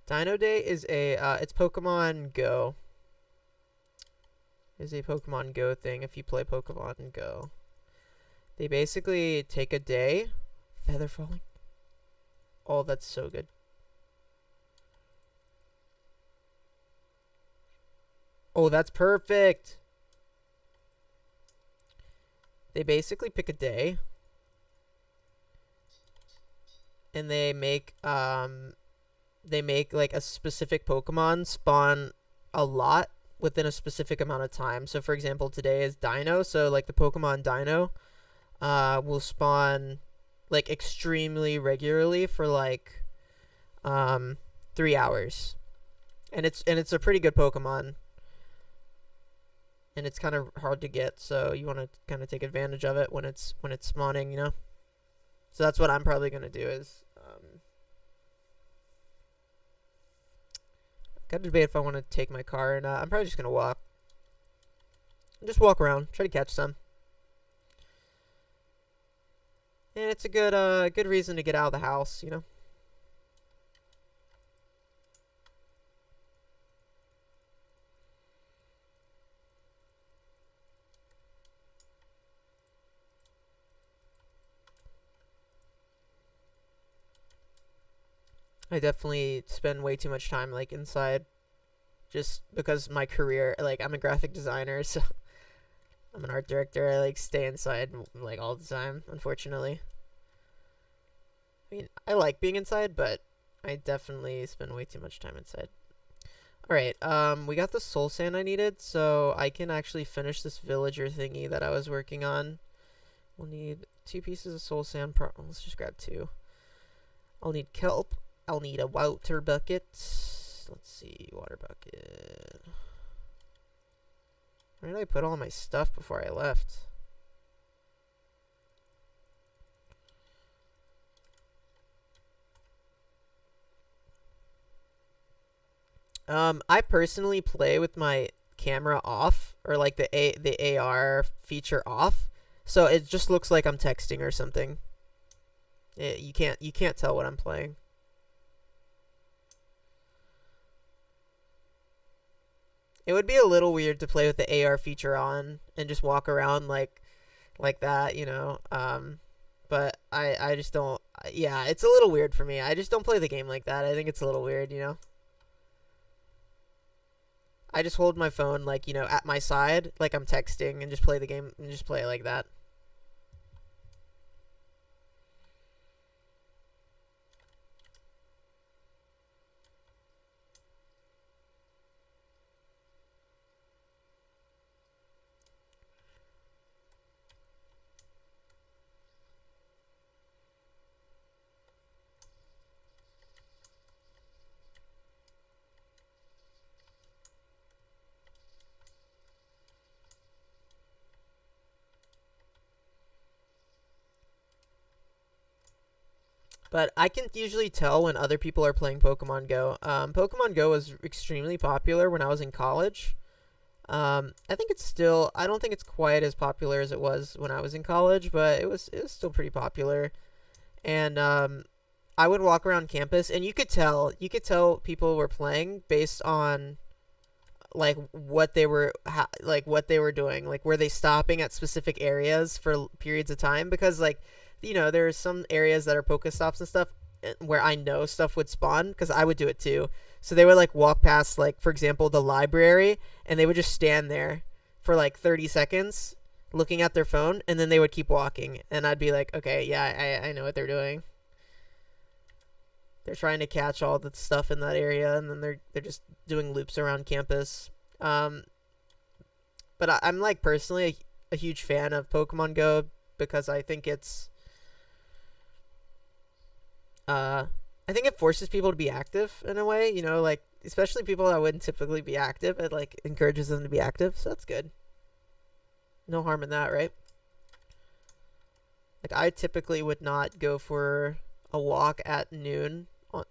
Dino Day is it's Pokemon Go. Is a Pokemon Go thing if you play Pokemon Go. They basically take a day. Feather falling. Oh, that's so good. Oh, that's perfect. They basically pick a day. And they make like a specific Pokemon spawn a lot within a specific amount of time. So for example, today is Dino, so like the Pokemon Dino will spawn like extremely regularly for like 3 hours. And it's a pretty good Pokemon. And it's kind of hard to get, so you want to kind of take advantage of it when it's spawning, you know? So that's what I'm probably going to do is gotta debate if I want to take my car or not. I'm probably just gonna walk. Just walk around, try to catch some. And it's a good reason to get out of the house, you know. I definitely spend way too much time like inside, just because my career, like I'm a graphic designer, so I'm an art director. I like stay inside like all the time, unfortunately. I mean, I like being inside, but I definitely spend way too much time inside. Alright, we got the soul sand I needed, so I can actually finish this villager thingy that I was working on. We'll need 2 pieces of soul sand. Let's just grab 2. I'll need kelp. I'll need a water bucket. Let's see, water bucket. Where did I put all my stuff before I left? I personally play with my camera off, or like the AR feature off, so it just looks like I'm texting or something. You can't tell what I'm playing. It would be a little weird to play with the AR feature on and just walk around like that, you know. But I just don't. Yeah, it's a little weird for me. I just don't play the game like that. I think it's a little weird, you know. I just hold my phone like, you know, at my side, like I'm texting, and just play the game and just play it like that. But I can usually tell when other people are playing Pokemon Go. Pokemon Go was extremely popular when I was in college. I think it's still. I don't think it's quite as popular as it was when I was in college, but it was still pretty popular. And I would walk around campus, and you could tell people were playing based on like what they were like what they were doing, like were they stopping at specific areas for periods of time, because like there's some areas that are Pokestops and stuff where I know stuff would spawn because I would do it too. So they would like walk past, like, for example, the library, and they would just stand there for like 30 seconds looking at their phone, and then they would keep walking, and I'd be like, okay, yeah, I know what they're doing. They're trying to catch all the stuff in that area, and then they're just doing loops around campus. Um, but I'm like personally a huge fan of Pokemon Go because uh, I think it forces people to be active in a way. Like especially people that wouldn't typically be active. It like encourages them to be active, so that's good. No harm in that, right? Like I typically would not go for a walk at noon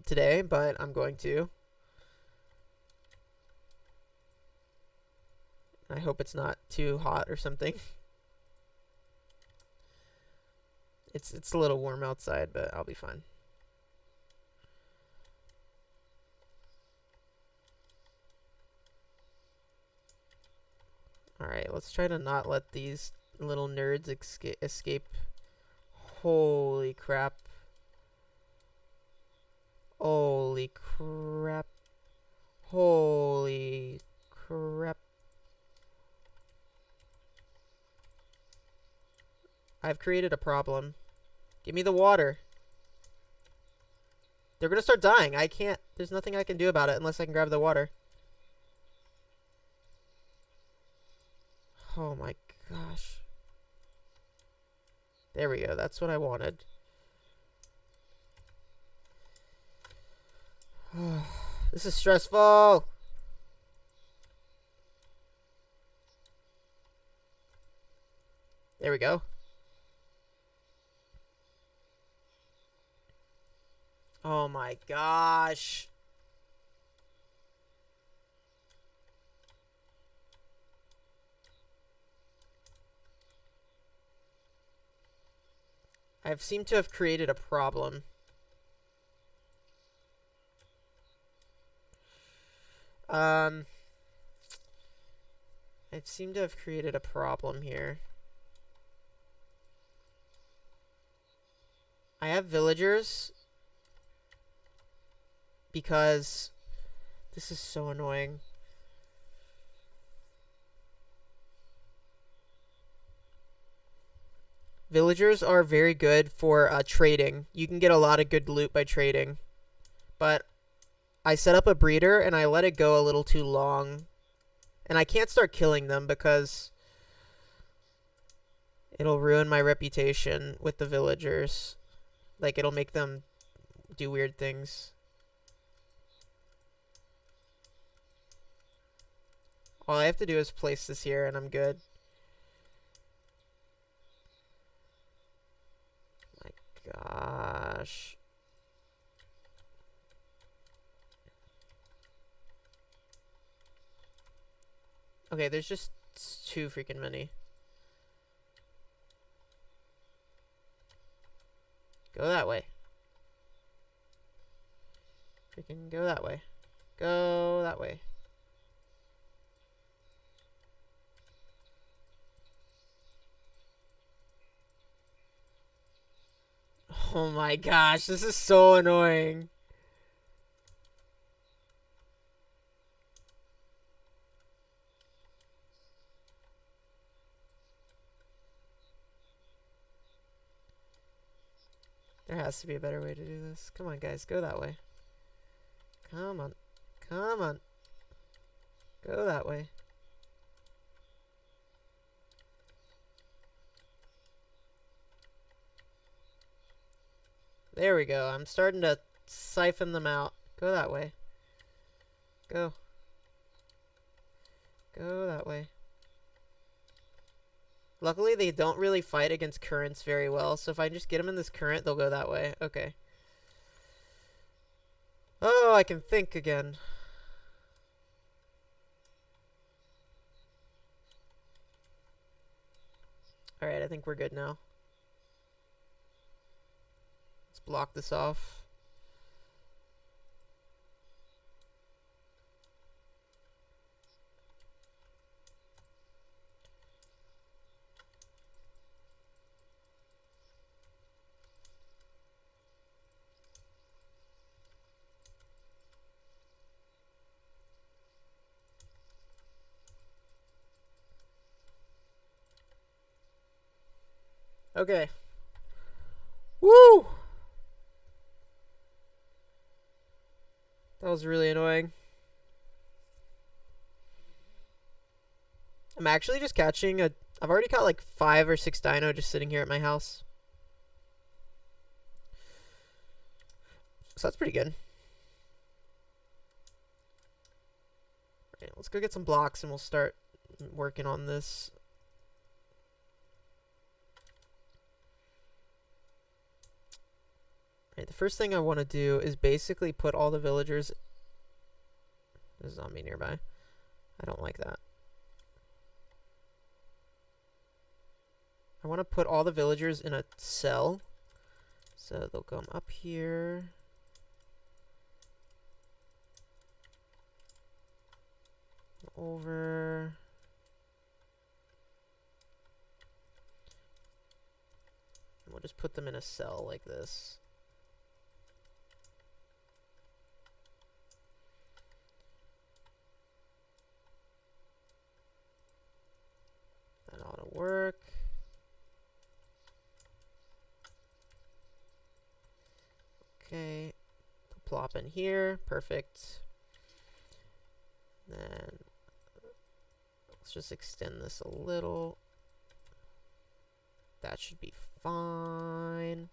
today, but I'm going to. I hope it's not too hot or something. It's a little warm outside, but I'll be fine. Alright, let's try to not let these little nerds escape. Holy crap. Holy crap. Holy crap. I've created a problem. Give me the water. They're gonna start dying. I can't. There's nothing I can do about it unless I can grab the water. Oh my gosh. There we go. That's what I wanted. This is stressful. There we go. Oh my gosh. I've seemed to have created a problem. I've seemed to have created a problem here. I have villagers because this is so annoying. Villagers are very good for trading. You can get a lot of good loot by trading. But I set up a breeder and I let it go a little too long. And I can't start killing them because it'll ruin my reputation with the villagers. Like, it'll make them do weird things. All I have to do is place this here and I'm good. My gosh. Okay, there's just too freaking many. Go that way. Freaking go that way. Go that way. Oh my gosh, this is so annoying. There has to be a better way to do this. Come on, guys, go that way. Come on. Come on. Go that way. There we go. I'm starting to siphon them out. Go that way. Go. Go that way. Luckily, they don't really fight against currents very well, so if I just get them in this current, they'll go that way. Okay. Oh, I can think again. Alright, I think we're good now. Let's block this off. Okay. Woo! That was really annoying. I'm actually just catching a... I've already caught like 5 or 6 dino just sitting here at my house. So that's pretty good. Alright, let's go get some blocks and we'll start working on this. Alright, the first thing I want to do is basically put all the villagers... There's a zombie nearby. I don't like that. I want to put all the villagers in a cell. So they'll come up here. Over. And we'll just put them in a cell like this. That ought to work. Okay. Plop in here. Perfect. Then let's just extend this a little. That should be fine.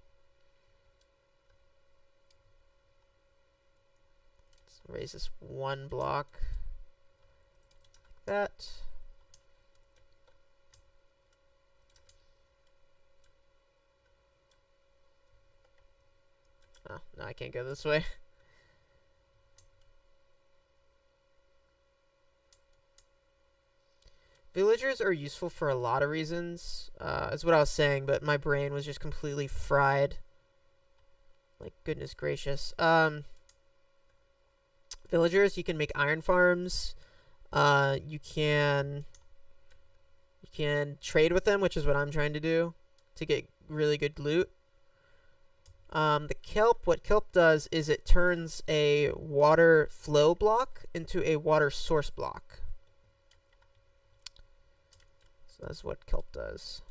Let's raise this 1 block. Like that. Oh, no, I can't go this way. Villagers are useful for a lot of reasons, is what I was saying, but my brain was just completely fried. Like, goodness gracious. Villagers, you can make iron farms. You can trade with them, which is what I'm trying to do, to get really good loot. The kelp, what kelp does is it turns a water flow block into a water source block. So that's what kelp does.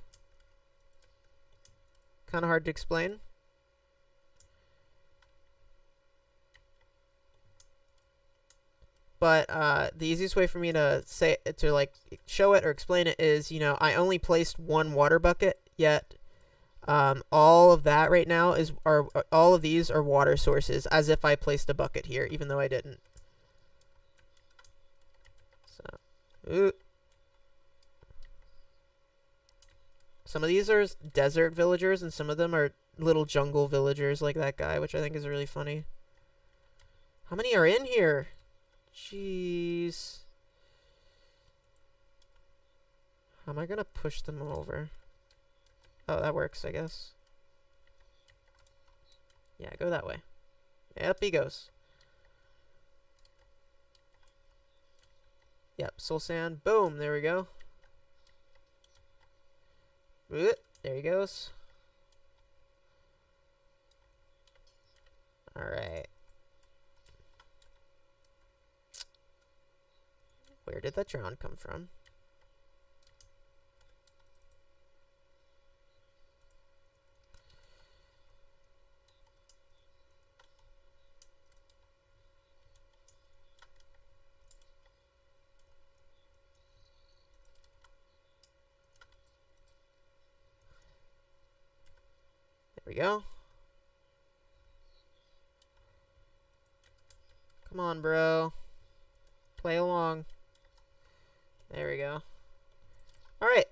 Kind of hard to explain. But the easiest way for me to say to like show it or explain it is, you know, I only placed 1 water bucket, yet all of that right now are all of these are water sources, as if I placed a bucket here, even though I didn't. So, some of these are desert villagers, and some of them are little jungle villagers like that guy, which I think is really funny. How many are in here? Jeez. How am I gonna push them over? Oh, that works, I guess. Yeah, go that way. Yep, he goes. Yep, soul sand. Boom, there we go. There he goes. Alright. Where did that drown come from? There we go. Come on, bro. Play along. There we go. Alright.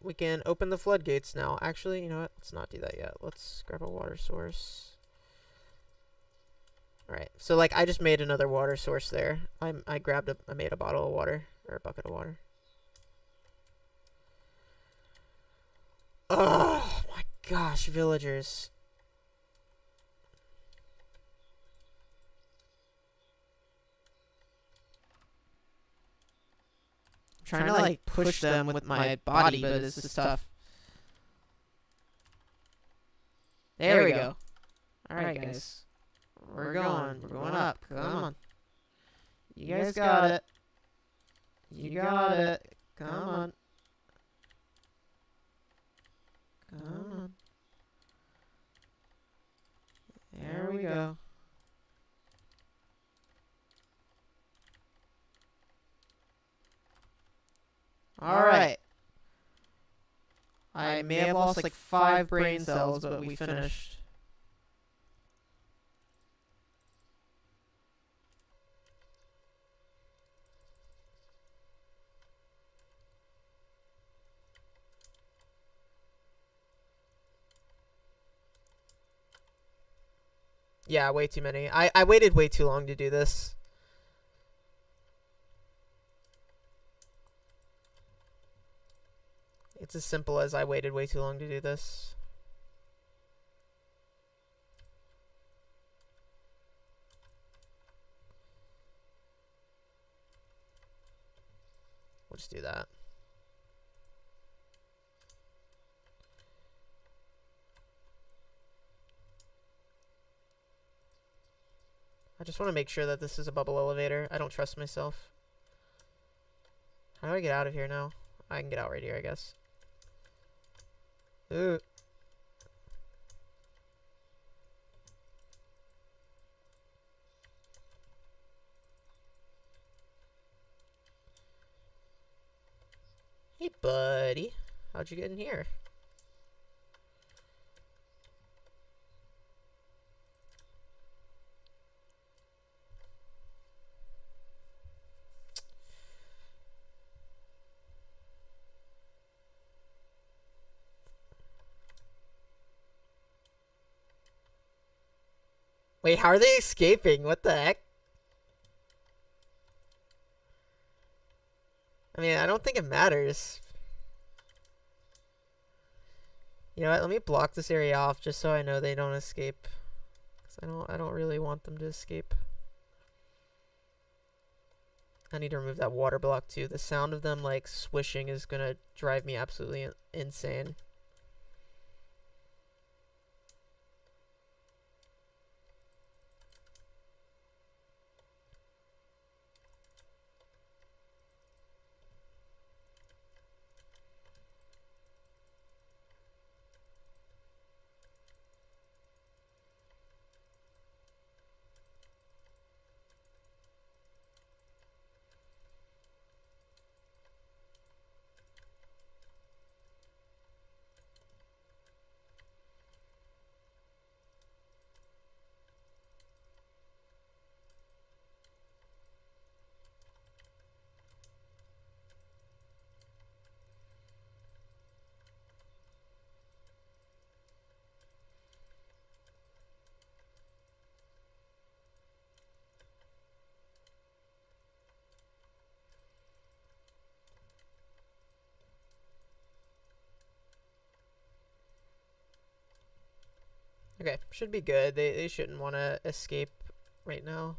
We can open the floodgates now. Actually, you know what? Let's not do that yet. Let's grab a water source. Alright, so like I just made another water source there. I made a bottle of water, or a bucket of water. Oh my gosh, villagers. I'm trying to like push them with my body, but it's just tough. There we go. Alright, guys. We're going. We're going up. Come on. You guys got it. You got it. Come on. Come on. There we go. Alright. I may have lost like 5 brain cells, but we finished. Yeah, way too many. I waited way too long to do this. It's as simple as I waited way too long to do this. We'll just do that. I just want to make sure that this is a bubble elevator. I don't trust myself. How do I get out of here now? I can get out right here, I guess. Ooh. Hey, buddy. How'd you get in here? Wait, how are they escaping? What the heck? I mean, I don't think it matters. You know what? Let me block this area off just so I know they don't escape. 'Cause I don't really want them to escape. I need to remove that water block too. The sound of them like swishing is gonna drive me absolutely insane. Okay, should be good. They shouldn't want to escape right now.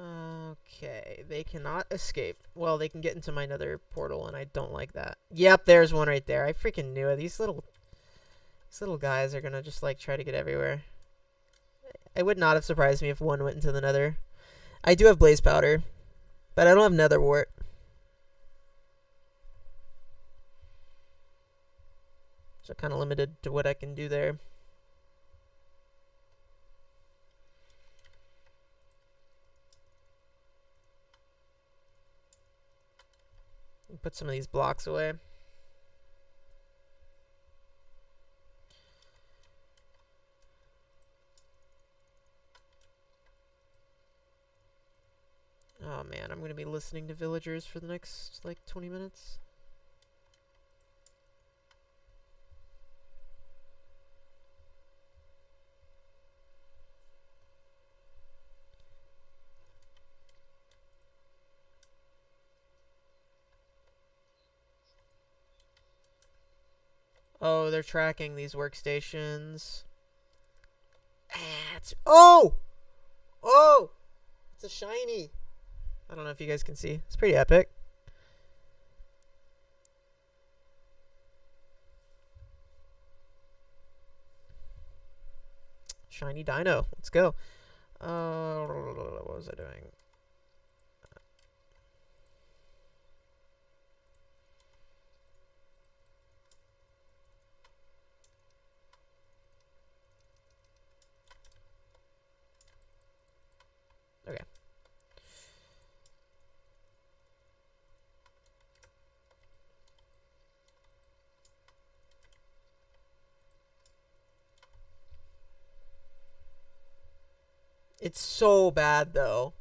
Okay, they cannot escape. Well, they can get into my nether portal, and I don't like that. Yep, there's one right there. I freaking knew it. These little guys are gonna just like try to get everywhere. It would not have surprised me if one went into the nether. I do have blaze powder, but I don't have nether wart. So kind of limited to what I can do there. Put some of these blocks away. Oh man, I'm gonna be listening to villagers for the next like 20 minutes. Oh, they're tracking these workstations. Oh! Oh! It's a shiny. I don't know if you guys can see. It's pretty epic. Shiny dino. Let's go. What was I doing? Okay. It's so bad, though.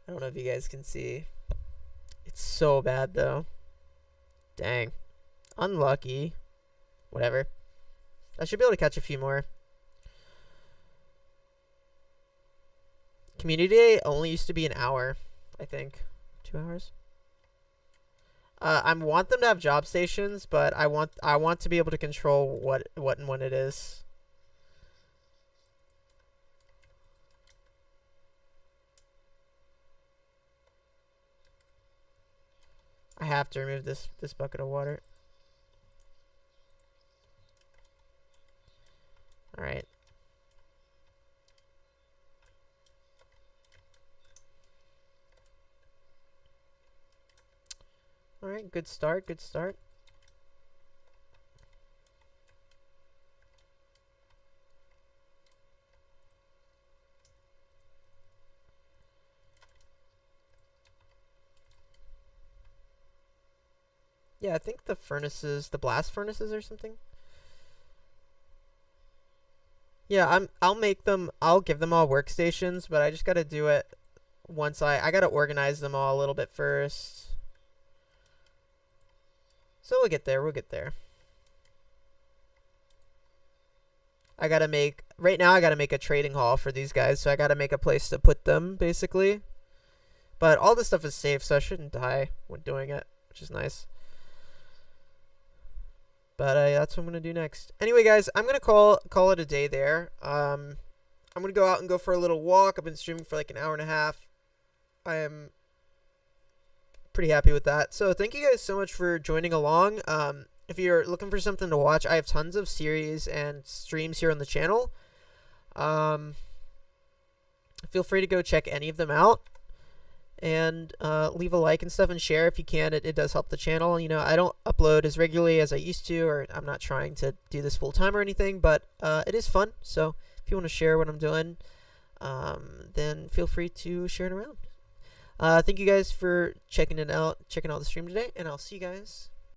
I don't know if you guys can see. It's so bad, though. Dang. Unlucky. Whatever. I should be able to catch a few more. Community day only used to be an hour, I think. 2 hours? I want them to have job stations, but I want to be able to control what and when it is. I have to remove this bucket of water. All right. All right, good start, good start. Yeah, I think the furnaces, the blast furnaces or something. Yeah, I'll give them all workstations, but I just got to do it once I got to organize them all a little bit first. So we'll get there, right now I got to make a trading hall for these guys, so I got to make a place to put them, basically. But all this stuff is safe, so I shouldn't die when doing it, which is nice. But that's what I'm going to do next. Anyway, guys, I'm going to call it a day there. I'm going to go out and go for a little walk. I've been streaming for like an hour and a half. I am pretty happy with that. So thank you guys so much for joining along. If you're looking for something to watch, I have tons of series and streams here on the channel. Feel free to go check any of them out. And leave a like and stuff and share if you can. It does help the channel. You know, I don't upload as regularly as I used to, or I'm not trying to do this full time or anything, but it is fun. So if you want to share what I'm doing, then feel free to share it around. Thank you guys for checking out the stream today, and I'll see you guys